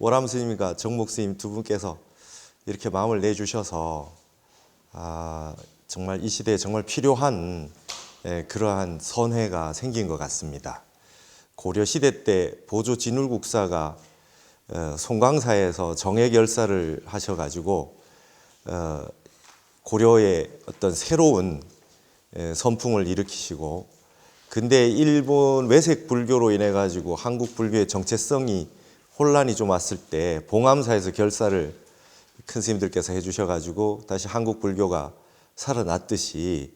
오람 스님과 정목 스님 두 분께서 이렇게 마음을 내주셔서 정말 이 시대에 정말 필요한 그러한 선회가 생긴 것 같습니다. 고려 시대 때 보조 진울국사가 송광사에서 정예결사를 하셔가지고 고려의 어떤 새로운 선풍을 일으키시고, 근데 일본 외색 불교로 인해 가지고 한국 불교의 정체성이 혼란이 좀 왔을 때 봉암사에서 결사를 큰 스님들께서 해주셔가지고 다시 한국 불교가 살아났듯이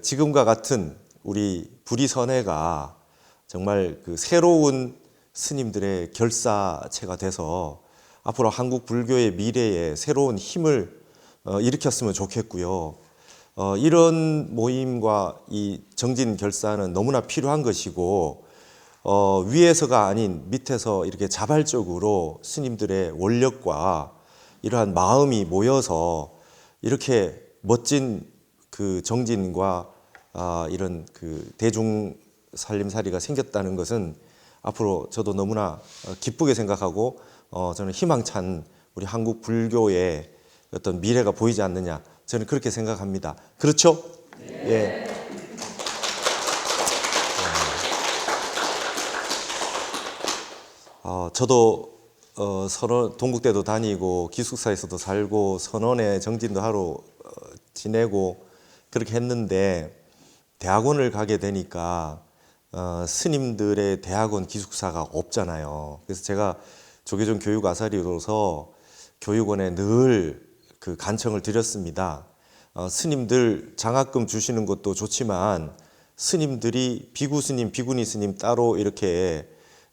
지금과 같은 우리 불의선회가 정말 그 새로운 스님들의 결사체가 돼서 앞으로 한국 불교의 미래에 새로운 힘을 일으켰으면 좋겠고요. 이런 모임과 이 정진 결사는 너무나 필요한 것이고, 위에서가 아닌 밑에서 이렇게 자발적으로 스님들의 원력과 이러한 마음이 모여서 이렇게 멋진 그 정진과 이런 그 대중 살림살이가 생겼다는 것은 앞으로 저도 너무나 기쁘게 생각하고, 저는 희망찬 우리 한국 불교의 어떤 미래가 보이지 않느냐, 저는 그렇게 생각합니다. 그렇죠? 네. 예. 저도 선원 동국대도 다니고 기숙사에서도 살고 선원에 정진도 하러 지내고 그렇게 했는데, 대학원을 가게 되니까 스님들의 대학원 기숙사가 없잖아요. 그래서 제가 조계종 교육 아사리로서 교육원에 늘 그 간청을 드렸습니다. 스님들 장학금 주시는 것도 좋지만 스님들이 비구 스님, 비구니 스님 따로 이렇게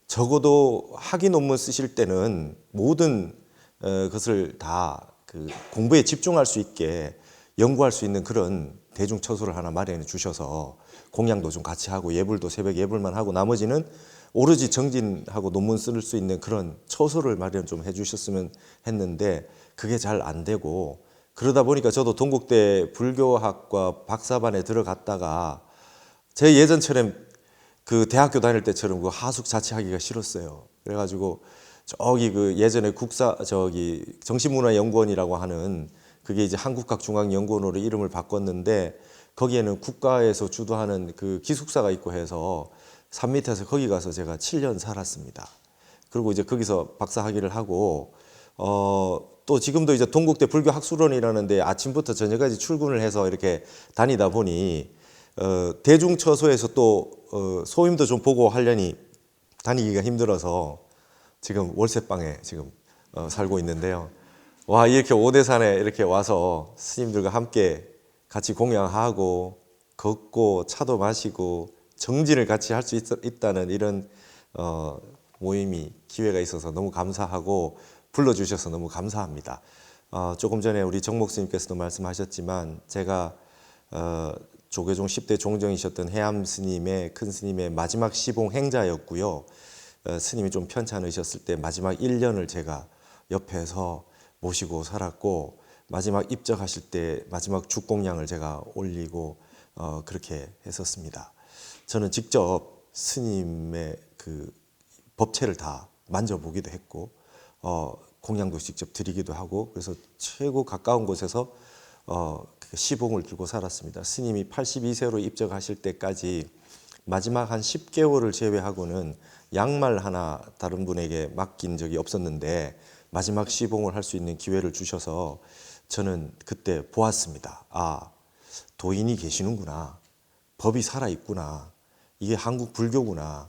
적어도 학위 논문 쓰실 때는 모든 것을 다 그 공부에 집중할 수 있게 연구할 수 있는 그런 대중 처소를 하나 마련해 주셔서 공양도 좀 같이 하고 예불도 새벽 예불만 하고 나머지는 오로지 정진하고 논문 쓸 수 있는 그런 처소를 마련 좀 해주셨으면 했는데, 그게 잘 안 되고, 그러다 보니까 저도 동국대 불교학과 박사반에 들어갔다가 제 예전처럼 그 대학교 다닐 때처럼 그 하숙 자취하기가 싫었어요. 그래가지고 저기 그 예전에 정신문화연구원이라고 하는, 그게 이제 한국학중앙연구원으로 이름을 바꿨는데, 거기에는 국가에서 주도하는 그 기숙사가 있고 해서 산 밑에서 거기 가서 제가 7년 살았습니다. 그리고 이제 거기서 박사 학위를 하고, 또 지금도 이제 동국대 불교학술원이라는 데 아침부터 저녁까지 출근을 해서 이렇게 다니다 보니 대중처소에서 또 소임도 좀 보고 하려니 다니기가 힘들어서 지금 월세방에 지금 살고 있는데요. 와, 이렇게 오대산에 이렇게 와서 스님들과 함께 같이 공양하고 걷고 차도 마시고 정진을 같이 할 수 있다는 이런 모임이 기회가 있어서 너무 감사하고 불러주셔서 너무 감사합니다. 조금 전에 우리 정목 스님께서도 말씀하셨지만 제가 조계종 10대 종정이셨던 해암 스님의 큰 스님의 마지막 시봉 행자였고요. 스님이 좀 편찮으셨을 때 마지막 1년을 제가 옆에서 모시고 살았고, 마지막 입적하실 때 마지막 죽공양을 제가 올리고 그렇게 했었습니다. 저는 직접 스님의 그 법체를 다 만져보기도 했고 공양도 직접 드리기도 하고, 그래서 최고 가까운 곳에서 시봉을 들고 살았습니다. 스님이 82세로 입적하실 때까지 마지막 한 10개월을 제외하고는 양말 하나 다른 분에게 맡긴 적이 없었는데, 마지막 시봉을 할 수 있는 기회를 주셔서 저는 그때 보았습니다. 도인이 계시는구나. 법이 살아있구나. 이게 한국 불교구나.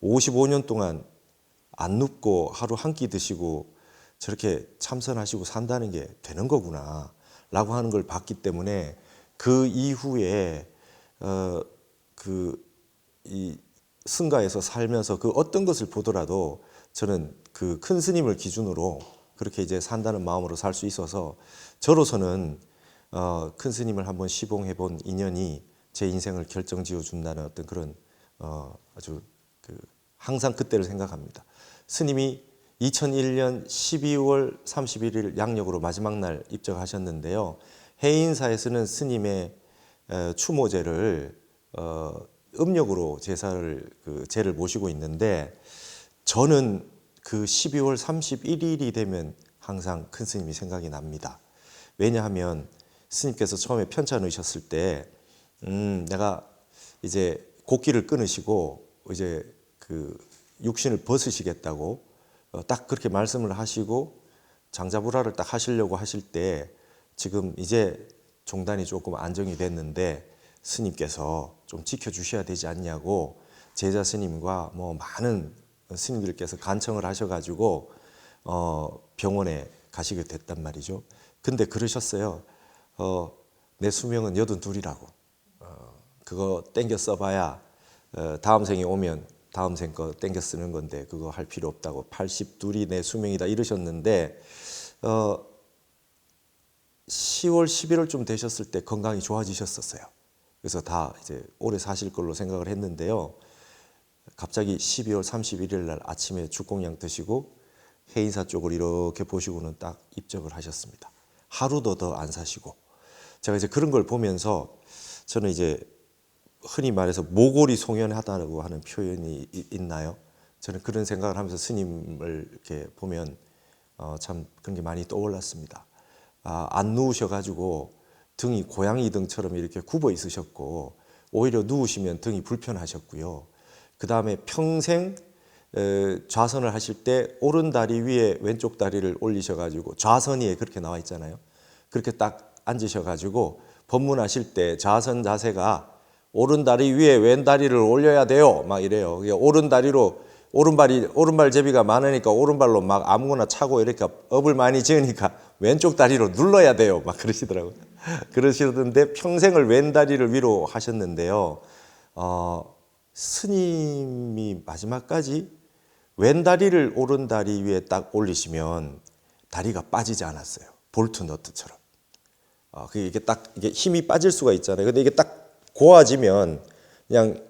55년 동안 안 눕고 하루 한 끼 드시고 저렇게 참선하시고 산다는 게 되는 거구나 라고 하는 걸 봤기 때문에, 그 이후에 이 승가에서 살면서 그 어떤 것을 보더라도 저는 그 큰 스님을 기준으로 그렇게 이제 산다는 마음으로 살 수 있어서, 저로서는 큰 스님을 한번 시봉해 본 인연이 제 인생을 결정지어 준다는 어떤 그런 아주 항상 그때를 생각합니다. 스님이 2001년 12월 31일 양력으로 마지막 날 입적하셨는데요. 해인사에서는 스님의 추모제를 음력으로 제사를 제를 모시고 있는데, 저는 그 12월 31일이 되면 항상 큰 스님이 생각이 납니다. 왜냐하면 스님께서 처음에 편차 넣으셨을 때 내가 이제 곡기를 끊으시고 이제 그 육신을 벗으시겠다고 딱 그렇게 말씀을 하시고 장자불화를 딱 하시려고 하실 때 지금 이제 종단이 조금 안정이 됐는데 스님께서 좀 지켜주셔야 되지 않냐고 제자 스님과 뭐 많은 스님들께서 간청을 하셔가지고 병원에 가시게 됐단 말이죠. 근데 그러셨어요. 내 수명은 82이라고. 그거 땡겨 써봐야 다음 생에 오면 다음 생 거 땡겨 쓰는 건데 그거 할 필요 없다고 82이 내 수명이다 이러셨는데 10월 11월쯤 되셨을 때 건강이 좋아지셨었어요. 그래서 다 이제 오래 사실 걸로 생각을 했는데요. 갑자기 12월 31일 날 아침에 죽공양 드시고 해인사 쪽을 이렇게 보시고는 딱 입적을 하셨습니다. 하루도 더 안 사시고 제가 이제 그런 걸 보면서 저는 이제 흔히 말해서 모골이 송연하다고 하는 표현이 있나요? 저는 그런 생각을 하면서 스님을 이렇게 보면 참 그런 게 많이 떠올랐습니다. 안 누우셔가지고 등이 고양이 등처럼 이렇게 굽어 있으셨고 오히려 누우시면 등이 불편하셨고요. 그 다음에 평생 좌선을 하실 때 오른 다리 위에 왼쪽 다리를 올리셔가지고 좌선위에 그렇게 나와 있잖아요. 그렇게 딱 앉으셔가지고 법문하실 때 좌선 자세가 오른 다리 위에 왼 다리를 올려야 돼요. 막 이래요. 오른 다리로 오른발 제비가 많으니까 오른발로 막 아무거나 차고 이렇게 업을 많이 지으니까 왼쪽 다리로 눌러야 돼요. 막 그러시더라고요. 그러시던데 평생을 왼 다리를 위로 하셨는데요. 스님이 마지막까지 왼 다리를 오른 다리 위에 딱 올리시면 다리가 빠지지 않았어요. 볼트 너트처럼. 이게 딱 이게 힘이 빠질 수가 있잖아요. 근데 이게 딱 고아지면 그냥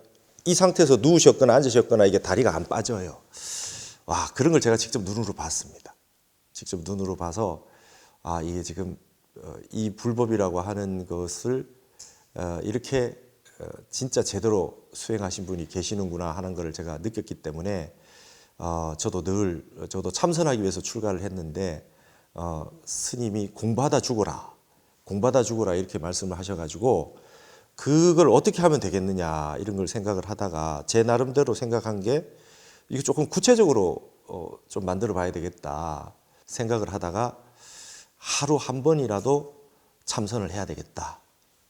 이 상태에서 누우셨거나 앉으셨거나 이게 다리가 안 빠져요. 와, 그런 걸 제가 직접 눈으로 봤습니다. 직접 눈으로 봐서 이게 지금 이 불법이라고 하는 것을 이렇게 진짜 제대로 수행하신 분이 계시는구나 하는 것을 제가 느꼈기 때문에 저도 참선하기 위해서 출가를 했는데 스님이 공부하다 죽어라 이렇게 말씀을 하셔가지고 그걸 어떻게 하면 되겠느냐 이런 걸 생각을 하다가 제 나름대로 생각한 게 이게 조금 구체적으로 좀 만들어 봐야 되겠다 생각을 하다가 하루 한 번이라도 참선을 해야 되겠다.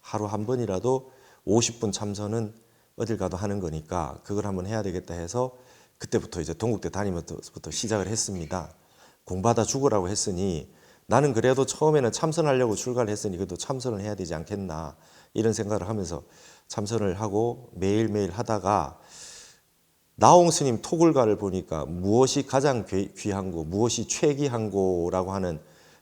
하루 한 번이라도 50분 참선은 어딜 가도 하는 거니까 그걸 한번 해야 되겠다 해서 그때부터 이제 동국대 다니면서부터 시작을 했습니다. 공부하다 죽으라고 했으니 나는 그래도 처음에는 참선하려고 출가를 했으니 그래도 참선을 해야 되지 않겠나 이런 생각을 하면서 참선을 하고 매일매일 하다가 나홍 스님 토굴가를 보니까 무엇이 가장 귀한고 무엇이 최귀한고라고 하는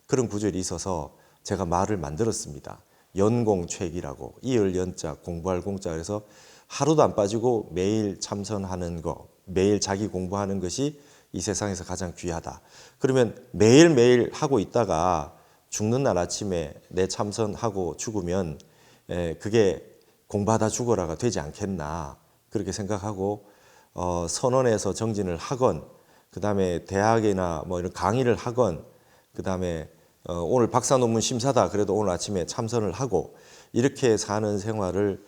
그런 구절이 있어서 제가 말을 만들었습니다. 연공최기라고 이을 연자 공부할 공자 그래서 하루도 안 빠지고 매일 참선하는 거 매일 자기 공부하는 것이 이 세상에서 가장 귀하다. 그러면 매일매일 하고 있다가 죽는 날 아침에 내 참선하고 죽으면 그게 공부하다 죽어라가 되지 않겠나 그렇게 생각하고 선원에서 정진을 하건 그 다음에 대학이나 뭐 이런 강의를 하건 그 다음에 오늘 박사 논문 심사다 그래도 오늘 아침에 참선을 하고 이렇게 사는 생활을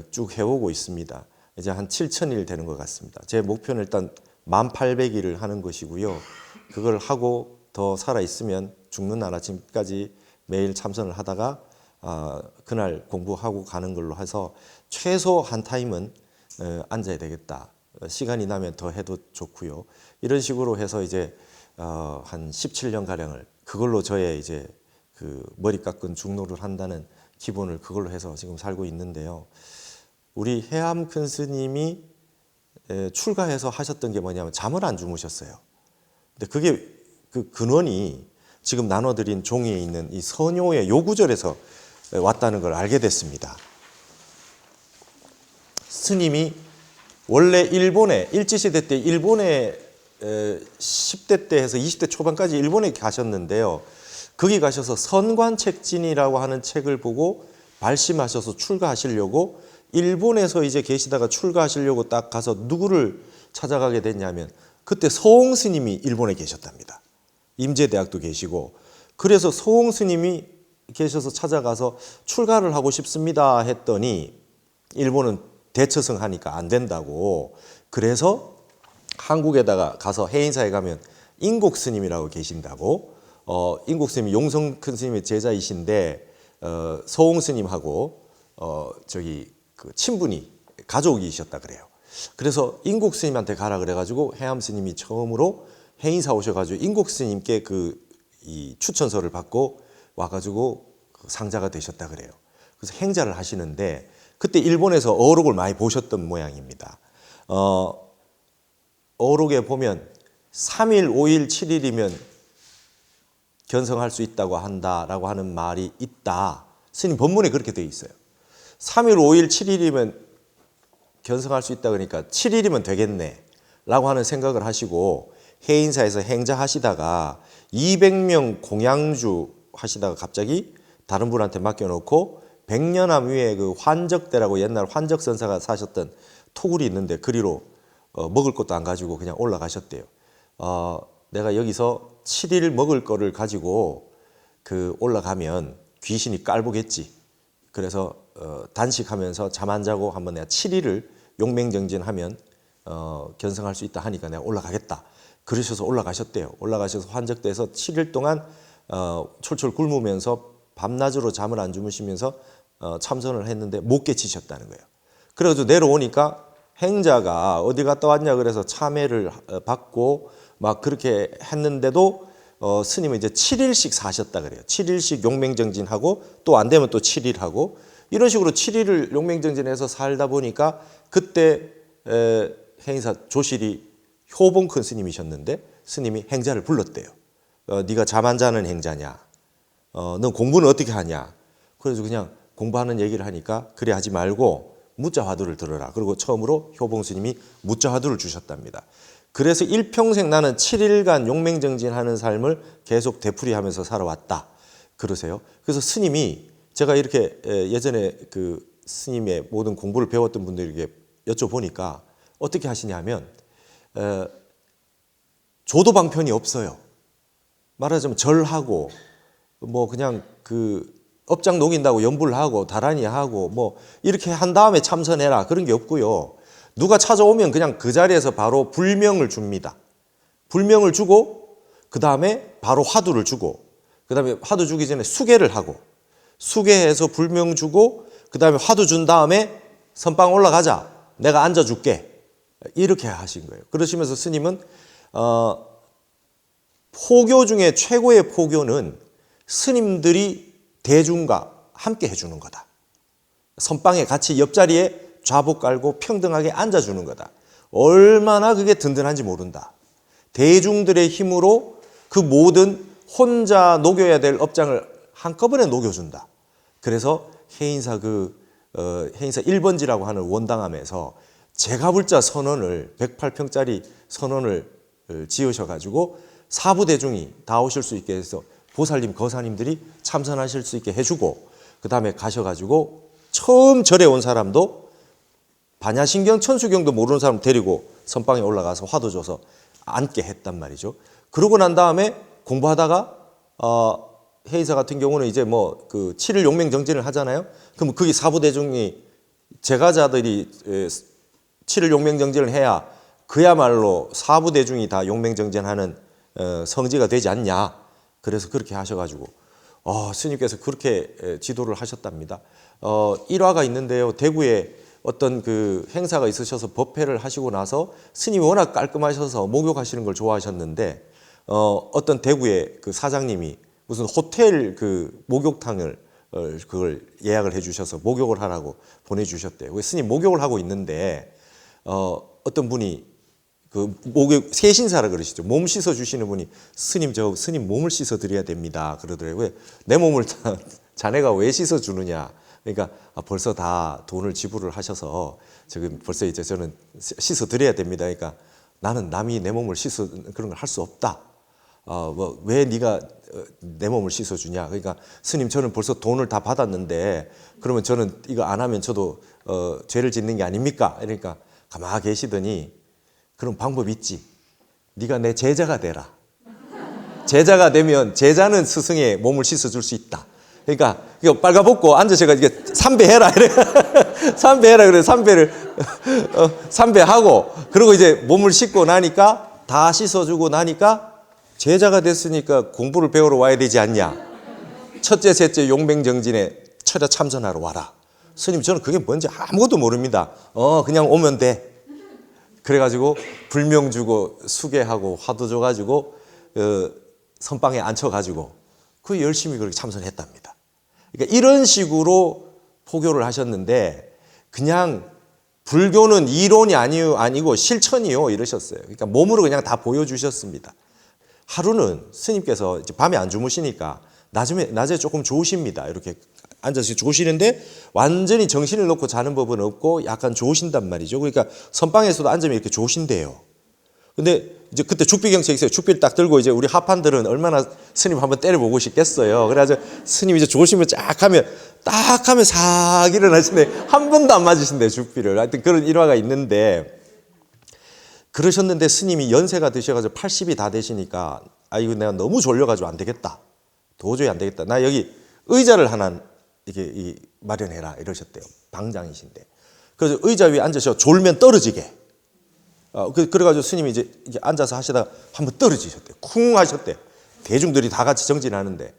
쭉 해오고 있습니다. 이제 한 7,000일 되는 것 같습니다. 제 목표는 일단 1800일을 하는 것이고요. 그걸 하고 더 살아있으면 죽는 날 아침까지 매일 참선을 하다가 그날 공부하고 가는 걸로 해서 최소 한 타임은 앉아야 되겠다. 시간이 나면 더 해도 좋고요. 이런 식으로 해서 이제 한 17년 가량을 그걸로 저의 이제 그 머리 깎은 중노를 한다는 기본을 그걸로 해서 지금 살고 있는데요. 우리 해암 큰 스님이 출가해서 하셨던 게 뭐냐면 잠을 안 주무셨어요. 근데 그게 그 근원이 지금 나눠드린 종이에 있는 이 선요의 요구절에서 왔다는 걸 알게 됐습니다. 스님이 원래 일본에 일제시대 때 일본에 10대 때 해서 20대 초반까지 일본에 가셨는데요. 거기 가셔서 선관책진이라고 하는 책을 보고 발심하셔서 출가하시려고 일본에서 이제 계시다가 출가하시려고 딱 가서 누구를 찾아가게 됐냐면 그때 서홍 스님이 일본에 계셨답니다. 임제대학도 계시고. 그래서 서홍 스님이 계셔서 찾아가서 출가를 하고 싶습니다 했더니 일본은 대처성 하니까 안 된다고. 그래서 한국에다가 가서 해인사에 가면 인곡 스님이라고 계신다고. 인곡 스님이 용성 큰 스님의 제자이신데 서홍 스님하고 그 친분이 가족이셨다 그래요. 그래서 인곡 스님한테 가라 그래가지고 해암 스님이 처음으로 해인사 오셔가지고 인곡 스님께 이 추천서를 받고 와가지고 그 상자가 되셨다 그래요. 그래서 행자를 하시는데 그때 일본에서 어록을 많이 보셨던 모양입니다. 어록에 보면 3일, 5일, 7일이면 견성할 수 있다고 한다라고 하는 말이 있다. 스님 법문에 그렇게 되어 있어요. 3일, 5일, 7일이면 견성할 수 있다 그러니까 7일이면 되겠네 라고 하는 생각을 하시고 해인사에서 행자하시다가 200명 공양주 하시다가 갑자기 다른 분한테 맡겨놓고 백년암 위에 그 환적대라고 옛날 환적선사가 사셨던 토굴이 있는데 그리로 먹을 것도 안 가지고 그냥 올라가셨대요. 내가 여기서 7일 먹을 거를 가지고 올라가면 귀신이 깔보겠지. 그래서 단식하면서 잠 안 자고 한번 내가 7일을 용맹정진하면 견성할 수 있다 하니까 내가 올라가겠다. 그러셔서 올라가셨대요. 올라가셔서 환적대에서 7일 동안 철철 굶으면서 밤낮으로 잠을 안 주무시면서 참선을 했는데 못 깨치셨다는 거예요. 그래가지고 내려오니까 행자가 어디 갔다 왔냐 그래서 참회를 받고 막 그렇게 했는데도 스님은 이제 7일씩 사셨다 그래요. 7일씩 용맹정진하고 또 안 되면 또 7일 하고 이런 식으로 7일을 용맹정진해서 살다 보니까 그때 해인사 조실이 효봉 큰 스님이셨는데 스님이 행자를 불렀대요. 네가 잠 안 자는 행자냐? 넌 공부는 어떻게 하냐? 그래서 그냥 공부하는 얘기를 하니까 그래 하지 말고 무자화두를 들어라. 그리고 처음으로 효봉 스님이 무자화두를 주셨답니다. 그래서 일평생 나는 7일간 용맹정진하는 삶을 계속 되풀이하면서 살아왔다. 그러세요. 그래서 스님이 제가 이렇게 예전에 그 스님의 모든 공부를 배웠던 분들에게 여쭤보니까 어떻게 하시냐면 조도방편이 없어요. 말하자면 절하고 뭐 그냥 그 업장 녹인다고 연불 하고 다란이 하고 뭐 이렇게 한 다음에 참선해라 그런 게 없고요. 누가 찾아오면 그냥 그 자리에서 바로 불명을 줍니다. 불명을 주고 그 다음에 바로 화두를 주고 그 다음에 화두 주기 전에 수계를 하고 수계해서 불명 주고 그 다음에 화두 준 다음에 선방 올라가자. 내가 앉아줄게. 이렇게 하신 거예요. 그러시면서 스님은 포교 중에 최고의 포교는 스님들이 대중과 함께 해주는 거다. 선방에 같이 옆자리에 좌복 깔고 평등하게 앉아주는 거다. 얼마나 그게 든든한지 모른다. 대중들의 힘으로 그 모든 혼자 녹여야 될 업장을 한꺼번에 녹여준다. 그래서 해인사 해인사 1번지라고 하는 원당함에서 제가불자 선원을 108평짜리 선원을 지으셔가지고 사부대중이 다 오실 수 있게 해서 보살님, 거사님들이 참선하실 수 있게 해주고 그 다음에 가셔가지고 처음 절에 온 사람도 반야신경, 천수경도 모르는 사람 데리고 선방에 올라가서 화두 줘서 앉게 했단 말이죠. 그러고 난 다음에 공부하다가 해인사 같은 경우는 이제 뭐 그 7일 용맹정진을 하잖아요. 그럼 거기 사부대중이 제가자들이 7일 용맹정진을 해야 그야말로 사부대중이 다 용맹정진하는 성지가 되지 않냐. 그래서 그렇게 하셔가지고 스님께서 그렇게 지도를 하셨답니다. 일화가 있는데요. 대구에 어떤 그 행사가 있으셔서 법회를 하시고 나서 스님이 워낙 깔끔하셔서 목욕하시는 걸 좋아하셨는데 어떤 대구의 그 사장님이 무슨 호텔 그 목욕탕을 그걸 예약을 해주셔서 목욕을 하라고 보내주셨대요. 스님 목욕을 하고 있는데 어떤 분이 그 목욕 세신사라 그러시죠. 몸 씻어 주시는 분이 스님 몸을 씻어 드려야 됩니다. 그러더라고요. 내 몸을 자네가 왜 씻어 주느냐. 그러니까 벌써 다 돈을 지불을 하셔서 지금 벌써 이제 저는 씻어 드려야 됩니다. 그러니까 나는 남이 내 몸을 씻어 그런 걸 할 수 없다. 왜 네가 내 몸을 씻어 주냐. 그러니까 스님 저는 벌써 돈을 다 받았는데 그러면 저는 이거 안 하면 저도 죄를 짓는 게 아닙니까? 그러니까 가만히 계시더니 그런 방법이 있지. 네가 내 제자가 되라. 제자가 되면 제자는 스승의 몸을 씻어줄 수 있다. 그러니까 이거 빨가벗고 앉으셔가 이게 삼배해라 이래. 삼배해라 그래. 삼배를 삼배하고 그리고 이제 몸을 씻고 나니까 다 씻어주고 나니까 제자가 됐으니까 공부를 배우러 와야 되지 않냐. 첫째, 셋째 용맹정진에 철야 참선하러 와라. 스님 저는 그게 뭔지 아무것도 모릅니다. 그냥 오면 돼. 그래가지고 불명 주고 수계하고 화두 줘가지고 선방에 앉혀가지고 그 열심히 그렇게 참선했답니다. 그러니까 이런 식으로 포교를 하셨는데 그냥 불교는 이론이 아니고 실천이요 이러셨어요. 그러니까 몸으로 그냥 다 보여주셨습니다. 하루는 스님께서 이제 밤에 안 주무시니까 낮에 조금 좋으십니다. 이렇게 앉아서 좋으시는데 완전히 정신을 놓고 자는 법은 없고 약간 좋으신단 말이죠. 그러니까 선방에서도 앉으면 이렇게 좋으신대요. 근데 이제 그때 죽비경책 있어요. 죽비를 딱 들고 이제 우리 하판들은 얼마나 스님 한번 때려보고 싶겠어요. 그래가지고 스님 이제 좋으시면 딱 하면 싹 일어나시는데 한 번도 안 맞으신대요. 죽비를. 하여튼 그런 일화가 있는데 그러셨는데 스님이 연세가 드셔가지고 80이 다 되시니까 이거 내가 너무 졸려가지고 안 되겠다. 도저히 안 되겠다. 나 여기 의자를 하나 이게 마련해라 이러셨대요. 방장이신데. 그래서 의자 위에 앉으셔 졸면 떨어지게. 그래가지고 스님이 이제 앉아서 하시다가 한번 떨어지셨대요. 쿵 하셨대요. 대중들이 다 같이 정진하는데.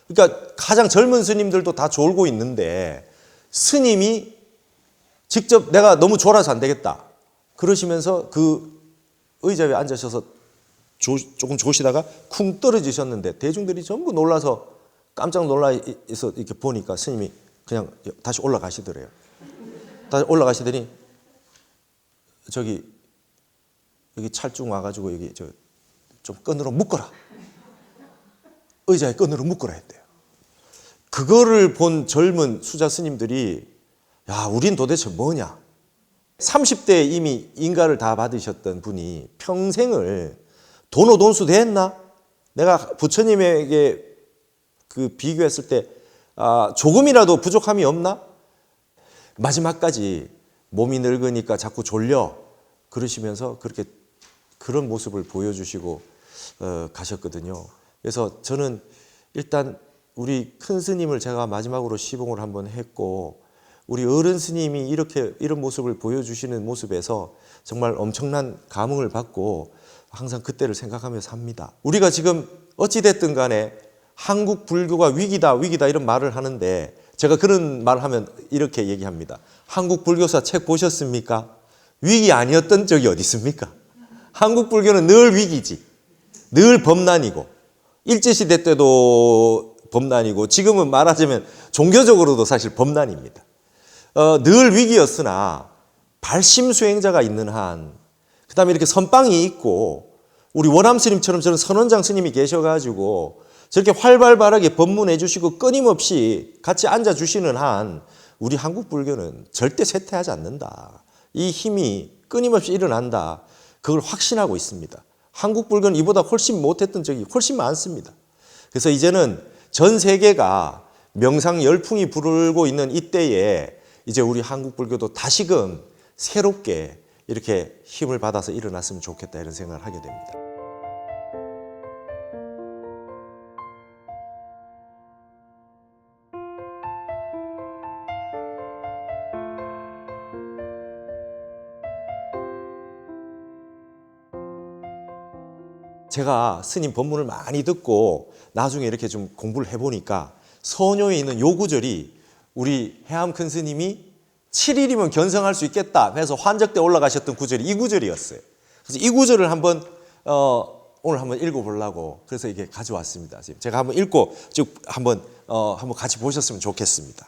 그러니까 가장 젊은 스님들도 다 졸고 있는데 스님이 직접 내가 너무 졸아서 안 되겠다. 그러시면서 그 의자 위에 앉으셔서 조금 조시다가 쿵 떨어지셨는데 대중들이 전부 놀라서 깜짝 놀라서 이렇게 보니까 스님이 그냥 다시 올라가시더래요. 다시 올라가시더니 여기 찰쭉 와가지고 여기 좀 끈으로 묶어라. 의자에 끈으로 묶어라 했대요. 그거를 본 젊은 수자 스님들이 야, 우린 도대체 뭐냐? 30대에 이미 인가를 다 받으셨던 분이 평생을 돈오돈수 됐나? 내가 부처님에게 그 비교했을 때 조금이라도 부족함이 없나? 마지막까지 몸이 늙으니까 자꾸 졸려 그러시면서 그런 모습을 보여주시고 가셨거든요. 그래서 저는 일단 우리 큰 스님을 제가 마지막으로 시봉을 한번 했고 우리 어른 스님이 이런 모습을 보여주시는 모습에서 정말 엄청난 감흥을 받고 항상 그때를 생각하며 삽니다. 우리가 지금 어찌됐든 간에 한국 불교가 위기다 이런 말을 하는데 제가 그런 말을 하면 이렇게 얘기합니다. 한국 불교사 책 보셨습니까? 위기 아니었던 적이 어디 있습니까? 한국 불교는 늘 위기지. 늘 범난이고 일제시대 때도 범난이고 지금은 말하자면 종교적으로도 사실 범난입니다. 늘 위기였으나 발심수행자가 있는 한 그다음에 이렇게 선방이 있고 우리 원암 스님처럼 저는 선원장 스님이 계셔가지고 저렇게 활발하게 법문해 주시고 끊임없이 같이 앉아 주시는 한 우리 한국 불교는 절대 쇠퇴하지 않는다. 이 힘이 끊임없이 일어난다. 그걸 확신하고 있습니다. 한국 불교는 이보다 훨씬 못했던 적이 훨씬 많습니다. 그래서 이제는 전 세계가 명상 열풍이 불고 있는 이때에 이제 우리 한국 불교도 다시금 새롭게 이렇게 힘을 받아서 일어났으면 좋겠다 이런 생각을 하게 됩니다. 제가 스님 법문을 많이 듣고 나중에 이렇게 좀 공부를 해보니까 서녀에 있는 요 구절이 우리 해암 큰 스님이 7일이면 견성할 수 있겠다 해서 환적 때 올라가셨던 구절이 이 구절이었어요. 그래서 이 구절을 오늘 한번 읽어보려고 그래서 이게 가져왔습니다. 제가 한번 읽고 한번 같이 보셨으면 좋겠습니다.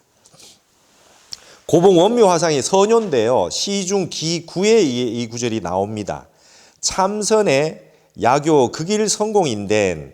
고봉 원묘 화상이 서녀인데요. 시중 기9에 이 구절이 나옵니다. 참선의 야교 극일 성공인된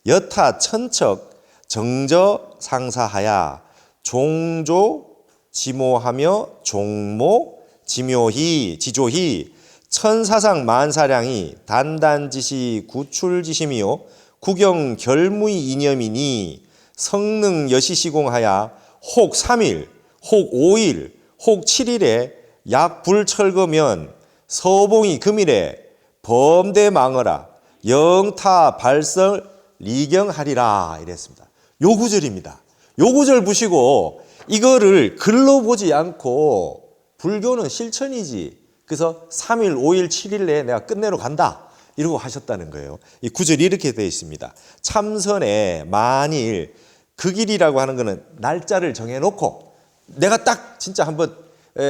여타 천척 정저 상사하야 종조 지모하며 종모 지조히 천사상 만사량이 단단지시 구출지심이요 구경 결무의 이념이니 성능 여시시공하야 혹 3일 혹 5일 혹 7일에 약 불철거면 서봉이 금일에 범대 망어라 영타 발설 리경하리라 이랬습니다. 요 구절입니다. 요 구절 보시고 이거를 글로 보지 않고 불교는 실천이지. 그래서 3일, 5일, 7일 내에 내가 끝내러 간다. 이러고 하셨다는 거예요. 이 구절이 이렇게 되어 있습니다. 참선에 만일 그 길이라고 하는 거는 날짜를 정해놓고 내가 딱 진짜 한번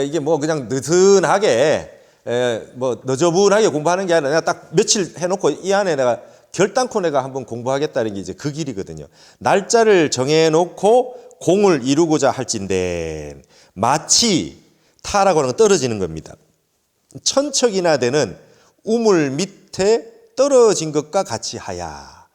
이게 뭐 그냥 느슨하게 뭐 너저분하게 공부하는 게 아니라 내가 딱 며칠 해놓고 이 안에 내가 결단코 내가 한번 공부하겠다는 게 이제 그 길이거든요. 날짜를 정해놓고 공을 이루고자 할진대 마치 타라고 하는 건 떨어지는 겁니다. 천척이나 되는 우물 밑에 떨어진 것과 같이 하야.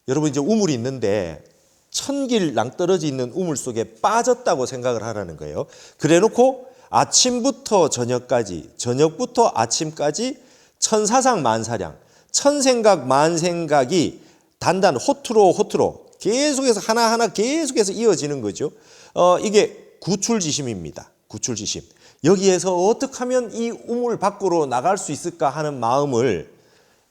여러분 이제 우물이 있는데 천길 낭떠러지 있는 우물 속에 빠졌다고 생각을 하라는 거예요. 그래놓고 아침부터 저녁까지, 저녁부터 아침까지 천사상 만사량, 천생각 만생각이 단단 호투로 계속해서 하나하나 계속해서 이어지는 거죠. 이게 구출지심입니다. 구출지심. 여기에서 어떻게 하면 이 우물 밖으로 나갈 수 있을까 하는 마음을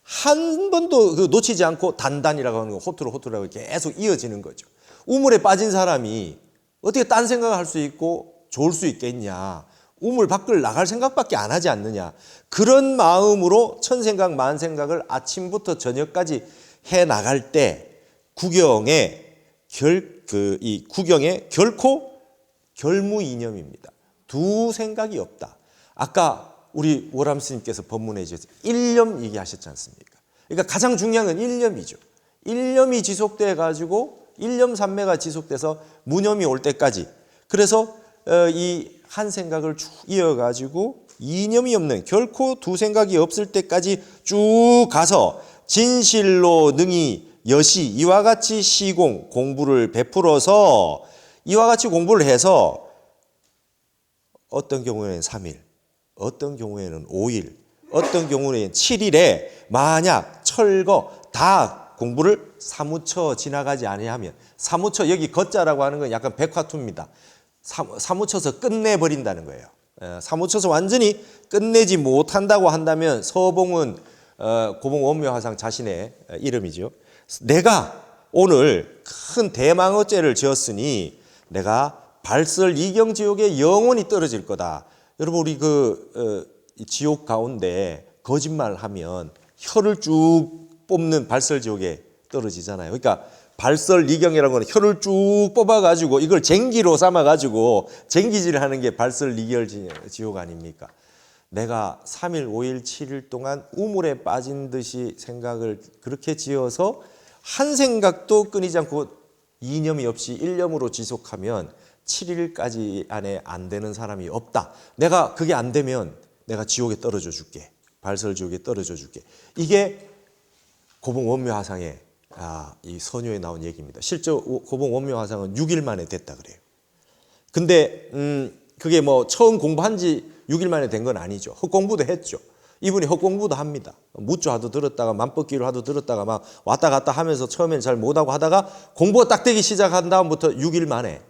한 번도 놓치지 않고 단단이라고 하는 거 호투로라고 계속 이어지는 거죠. 우물에 빠진 사람이 어떻게 딴 생각을 할 수 있고 좋을 수 있겠냐. 우물 밖을 나갈 생각밖에 안 하지 않느냐. 그런 마음으로 천생각 만생각을 아침부터 저녁까지 해 나갈 때 구경에 결코 결무이념입니다. 두 생각이 없다. 아까 우리 오람 스님께서 법문에 이제 일념 얘기하셨지 않습니까? 그러니까 가장 중요한 건 일념이죠. 일념이 지속돼 가지고 일념 삼매가 지속돼서 무념이 올 때까지. 그래서 이 한 생각을 쭉 이어 가지고 이념이 없는 결코 두 생각이 없을 때까지 쭉 가서 진실로 능히 여시 이와 같이 시공 공부를 베풀어서 이와 같이 공부를 해서 어떤 경우에는 3일, 어떤 경우에는 5일, 어떤 경우에는 7일에 만약 철거 다 공부를 사무쳐 지나가지 아니하면 사무쳐 여기 거자라고 하는 건 약간 백화투입니다. 사무쳐서 끝내버린다는 거예요. 사무쳐서 완전히 끝내지 못한다고 한다면 서봉은 고봉 원묘화상 자신의 이름이죠. 내가 오늘 큰 대망어죄를 지었으니 내가 발설 이경지옥에 영원히 떨어질 거다. 여러분 우리 지옥 가운데 거짓말하면 혀를 쭉 뽑는 발설지옥에 떨어지잖아요. 그러니까 발설 이경이라는 건 혀를 쭉 뽑아가지고 이걸 쟁기로 삼아가지고 쟁기질을 하는 게 발설 이경 지옥 아닙니까? 내가 3일, 5일, 7일 동안 우물에 빠진 듯이 생각을 그렇게 지어서 한 생각도 끊이지 않고 이념이 없이 일념으로 지속하면 7일까지 안에 안 되는 사람이 없다. 내가 그게 안 되면 내가 지옥에 떨어져 줄게. 발설지옥에 떨어져 줄게. 이게 고봉 원묘화상의 이 선유에 나온 얘기입니다. 실제 고봉 원묘화상은 6일 만에 됐다 그래요. 근데 그게 뭐 처음 공부한 지 6일 만에 된 건 아니죠. 헛공부도 했죠. 이분이 헛공부도 합니다. 무조 하도 들었다가 만법기로 하도 들었다가 막 왔다 갔다 하면서 처음엔 잘 못하고 하다가 공부가 딱 되기 시작한 다음부터 6일 만에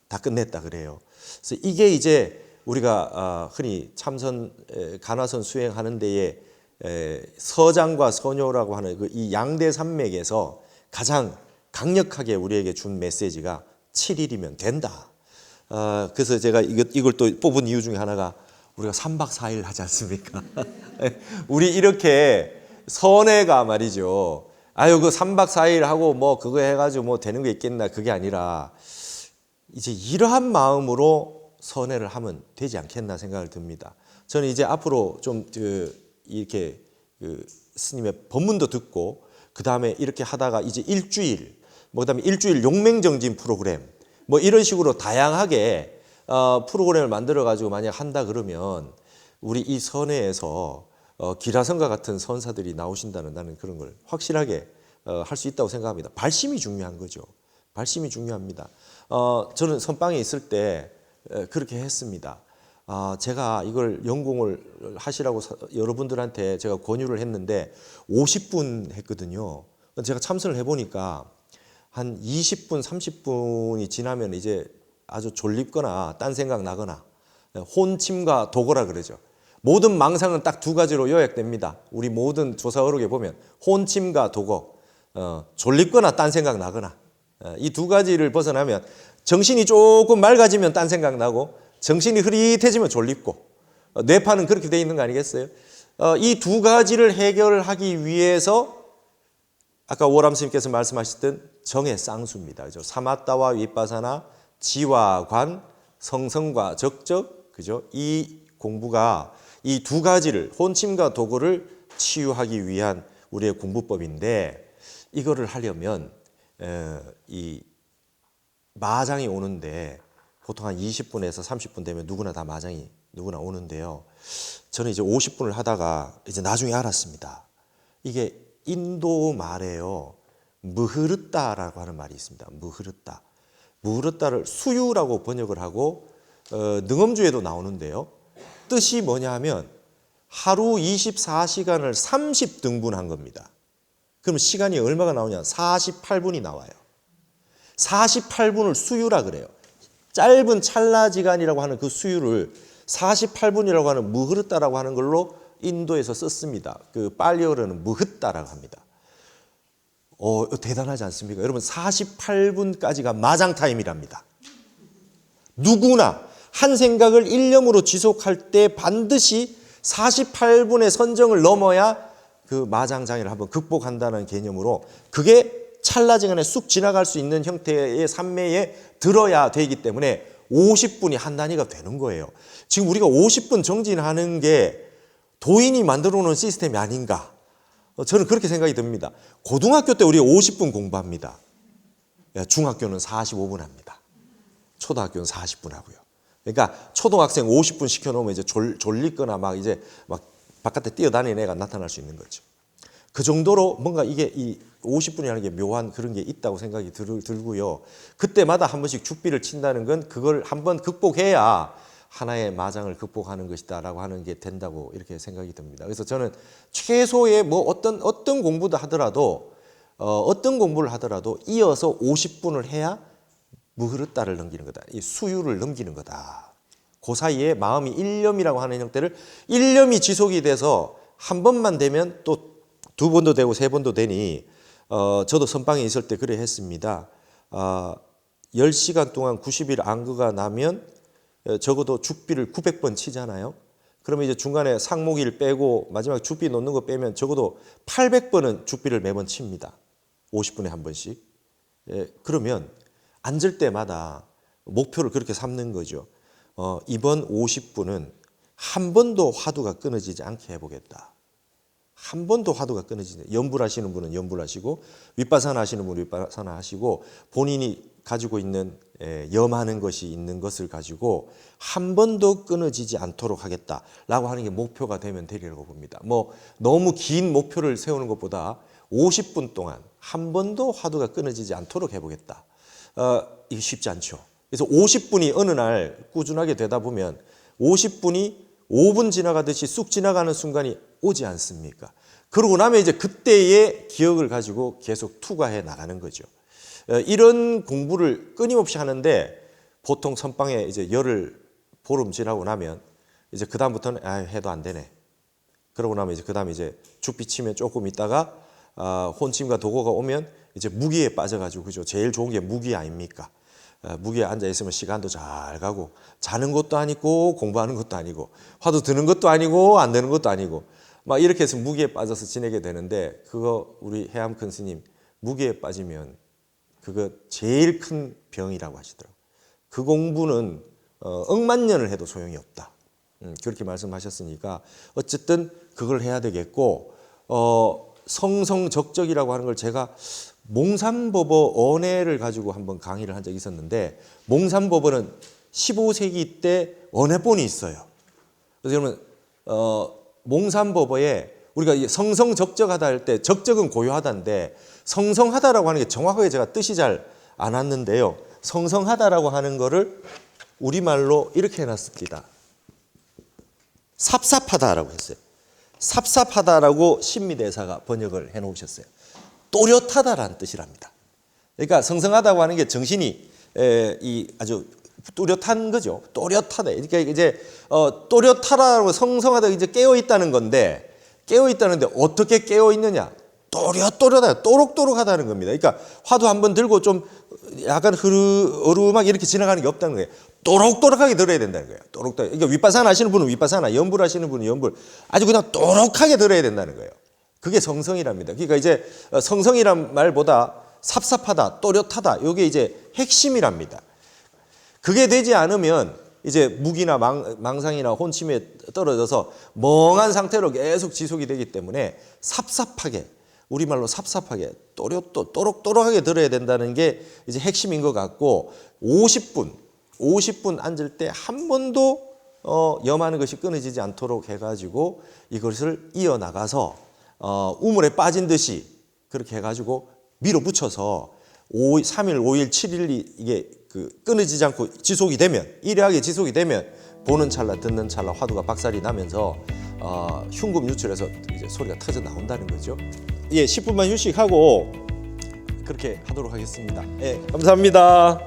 다 끝냈다 그래요. 그래서 이게 이제 우리가 흔히 참선 간화선 수행하는 데에 서장과 서뇨라고 하는 이 양대 산맥에서 가장 강력하게 우리에게 준 메시지가 7일이면 된다. 그래서 제가 이걸 또 뽑은 이유 중에 하나가 우리가 3박 4일 하지 않습니까? 우리 이렇게 선회가 말이죠. 아유 그 3박 4일 하고 뭐 그거 해가지고 뭐 되는 게 있겠나 그게 아니라 이제 이러한 마음으로 선회를 하면 되지 않겠나 생각을 듭니다. 저는 이제 앞으로 좀 이렇게 스님의 법문도 듣고 그 다음에 이렇게 하다가 이제 일주일, 뭐 그다음에 일주일 용맹정진 프로그램, 뭐 이런 식으로 다양하게 프로그램을 만들어 가지고 만약 한다 그러면 우리 이 선회에서 기라성과 같은 선사들이 나오신다는 나는 그런 걸 확실하게 할 수 있다고 생각합니다. 발심이 중요한 거죠. 발심이 중요합니다. 저는 선방에 있을 때 그렇게 했습니다. 제가 이걸 연공을 하시라고 여러분들한테 제가 권유를 했는데 50분 했거든요. 제가 참선을 해보니까 한 20분, 30분이 지나면 이제 아주 졸립거나 딴 생각 나거나 혼침과 도거라 그러죠. 모든 망상은 딱 두 가지로 요약됩니다. 우리 모든 조사 어록에 보면 혼침과 도거, 졸립거나 딴 생각 나거나, 이 두 가지를 벗어나면 정신이 조금 맑아지면 딴 생각 나고 정신이 흐릿해지면 졸립고, 뇌파는 그렇게 돼 있는 거 아니겠어요? 이 두 가지를 해결하기 위해서 아까 오람 스님께서 말씀하셨던 정의 쌍수입니다. 그죠? 사마타와 윗바사나, 지와 관, 성성과 적적, 그죠? 이 공부가 이 두 가지를, 혼침과 도구를 치유하기 위한 우리의 공부법인데, 이거를 하려면 이 마장이 오는데 보통 한 20분에서 30분 되면 누구나 다 마장이 누구나 오는데요. 저는 이제 50분을 하다가 이제 나중에 알았습니다. 이게 인도 말에요, 무흐르따라고 하는 말이 있습니다. 무흐르따. 무흐르따를 수유라고 번역을 하고 능엄주에도 나오는데요. 뜻이 뭐냐 하면 하루 24시간을 30등분한 겁니다. 그럼 시간이 얼마가 나오냐? 48분이 나와요. 48분을 수유라 그래요. 짧은 찰나지간이라고 하는 그 수유를 48분이라고 하는 무흐르따라고 하는 걸로 인도에서 썼습니다. 그 빨리어로는 무흐따라고 합니다. 대단하지 않습니까? 여러분 48분까지가 마장 타임이랍니다. 누구나 한 생각을 일념으로 지속할 때 반드시 48분의 선정을 넘어야 그 마장장애를 한번 극복한다는 개념으로, 그게 찰나지간에 쑥 지나갈 수 있는 형태의 삼매에 들어야 되기 때문에 50분이 한 단위가 되는 거예요. 지금 우리가 50분 정진하는 게 도인이 만들어 놓은 시스템이 아닌가, 저는 그렇게 생각이 듭니다. 고등학교 때 우리가 50분 공부합니다. 중학교는 45분 합니다. 초등학교는 40분 하고요. 그러니까 초등학생 50분 시켜놓으면 이제 졸리거나 막 이제 막 바깥에 뛰어다니는 애가 나타날 수 있는 거죠. 그 정도로 뭔가 이게 이 50분이라는 게 묘한 그런 게 있다고 생각이 들고요. 그때마다 한 번씩 죽비를 친다는 건 그걸 한번 극복해야 하나의 마장을 극복하는 것이다라고 하는 게 된다고 이렇게 생각이 듭니다. 그래서 저는 최소의 뭐 어떤 공부도 하더라도 어떤 공부를 하더라도 이어서 50분을 해야 무흐르따를 넘기는 거다. 이 수유를 넘기는 거다. 그 사이에 마음이 일념이라고 하는 형태를, 일념이 지속이 돼서 한 번만 되면 또 두 번도 되고 세 번도 되니, 저도 선방에 있을 때 그래 했습니다. 10시간 동안 90일 안그가 나면 적어도 죽비를 900번 치잖아요. 그러면 이제 중간에 상목일 빼고 마지막 죽비 놓는 거 빼면 적어도 800번은 죽비를 매번 칩니다. 50분에 한 번씩. 그러면 앉을 때마다 목표를 그렇게 삼는 거죠. 이번 50분은 한 번도 화두가 끊어지지 않게 해보겠다. 한 번도 화두가 끊어지지 않게. 염불 하시는 분은 염불 하시고, 윗바사나 하시는 분은 윗바사나 하시고, 본인이 가지고 있는 염하는 것이 있는 것을 가지고 한 번도 끊어지지 않도록 하겠다라고 하는 게 목표가 되면 되리라고 봅니다. 뭐 너무 긴 목표를 세우는 것보다 50분 동안 한 번도 화두가 끊어지지 않도록 해보겠다. 이게 쉽지 않죠. 그래서 50분이 어느 날 꾸준하게 되다 보면 50분이 5분 지나가듯이 쑥 지나가는 순간이 오지 않습니까? 그러고 나면 이제 그때의 기억을 가지고 계속 투과해 나가는 거죠. 이런 공부를 끊임없이 하는데 보통 선방에 이제 열흘 보름 지나고 나면 이제 그다음부터는 해도 안 되네. 그러고 나면 이제 그다음에 이제 죽비 치면 조금 있다가 혼침과 도고가 오면 이제 무기에 빠져가지고, 그죠? 제일 좋은 게 무기 아닙니까? 무기에 앉아 있으면 시간도 잘 가고, 자는 것도 아니고 공부하는 것도 아니고, 화두 드는 것도 아니고 안 되는 것도 아니고, 막 이렇게 해서 무기에 빠져서 지내게 되는데, 그거 우리 해암 큰 스님 무기에 빠지면 그거 제일 큰 병이라고 하시더라고요. 그 공부는 억만 년을 해도 소용이 없다. 그렇게 말씀하셨으니까 어쨌든 그걸 해야 되겠고, 성성적적이라고 하는 걸 제가 몽산법어 언해를 가지고 한번 강의를 한 적이 있었는데, 몽산법어는 15세기 때 언해본이 있어요. 그래서 여러분 몽산법어에 우리가 성성적적하다 할 때 적적은 고요하다인데, 성성하다라고 하는 게 정확하게 제가 뜻이 잘 안 왔는데요. 성성하다라고 하는 거를 우리말로 이렇게 해놨습니다. 삽삽하다라고 했어요. 삽삽하다라고 신미대사가 번역을 해놓으셨어요. 또렷하다라는 뜻이랍니다. 그러니까 성성하다고 하는 게 정신이 아주 뚜렷한 거죠. 또렷하다. 그러니까 이제 또렷하다고 성성하다 이제 깨어 있다는 건데 어떻게 깨어 있느냐? 또렷하다, 또록또록하다는 겁니다. 그러니까 화두 한번 들고 좀 약간 흐름하게 이렇게 지나가는 게 없다는 거예요. 또록또록하게 들어야 된다는 거예요. 또록또록. 그러니까 윗바사나 하시는 분은 윗바사나, 연불 하시는 분은 연불, 아주 그냥 또록하게 들어야 된다는 거예요. 그게 성성이랍니다. 그러니까 이제 성성이란 말보다 삽삽하다, 또렷하다, 이게 이제 핵심이랍니다. 그게 되지 않으면 이제 무기나 망상이나 혼침에 떨어져서 멍한 상태로 계속 지속이 되기 때문에 삽삽하게, 우리말로 삽삽하게 또록또록하게 들어야 된다는 게 이제 핵심인 것 같고, 50분 앉을 때 한 번도 염하는 것이 끊어지지 않도록 해가지고 이것을 이어나가서 우물에 빠진 듯이 그렇게 해가지고 밀어붙여서 3일, 5일, 7일이 이게 끊어지지 않고 지속이 되면, 일회하게 지속이 되면 보는 찰나 듣는 찰나 화두가 박살이 나면서 흉금 유출해서 이제 소리가 터져 나온다는 거죠. 예, 10분만 휴식하고 그렇게 하도록 하겠습니다. 예, 감사합니다.